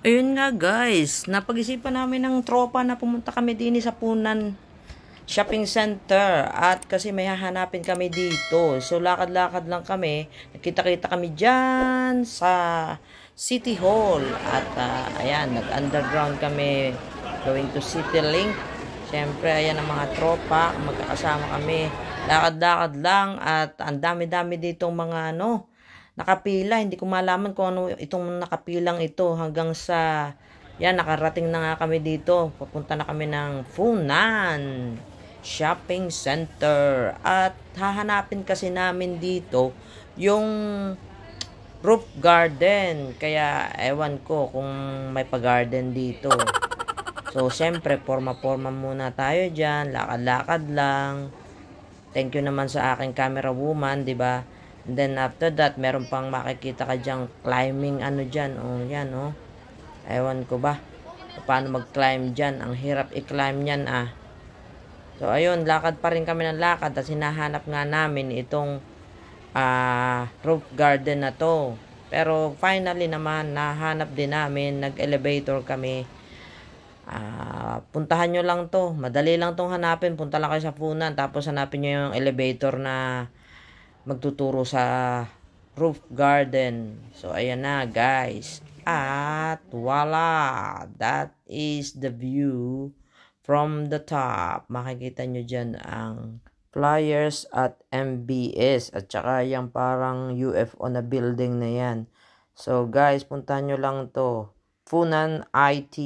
Ayun nga guys, napag-isipan namin ng tropa na pumunta kami din sa Punan Shopping Center at kasi may hahanapin kami dito. So lakad-lakad lang kami, nakita-kita kami dyan sa City Hall at ayan, nag-underground kami going to City Link. Siyempre, ayan ang mga tropa, magkakasama kami. Lakad-lakad lang at ang dami-dami ditong mga nakapila. Hindi ko malaman kung ano itong nakapilang ito hanggang sa yan, nakarating na nga kami dito. Papunta na kami ng Funan Shopping Center at hahanapin kasi namin dito yung roof garden. Kaya ewan ko kung may pa-garden dito. So, syempre, forma-forma muna tayo dyan. Lakad-lakad lang. Thank you naman sa aking camera woman, di ba? And then after that, meron pang makikita ka dyang climbing ano dyan. Oh, yan, oh. Ewan ko ba paano mag-climb dyan. Ang hirap i-climb yan, ah. So, ayun, lakad pa rin kami ng lakad. At hinahanap nga namin itong roof garden na to. Pero finally naman, nahanap din namin. Nag-elevator kami. Puntahan nyo lang to. Madali lang tong hanapin. Punta lang kayo sa Funan. Tapos hanapin nyo yung elevator na magtuturo sa roof garden. So, ayan na guys. At voila! That is the view from the top. Makikita nyo dyan ang flyers at MBS. At saka yung parang UFO na building na yan. So guys, puntahan nyo lang to. Funan IT.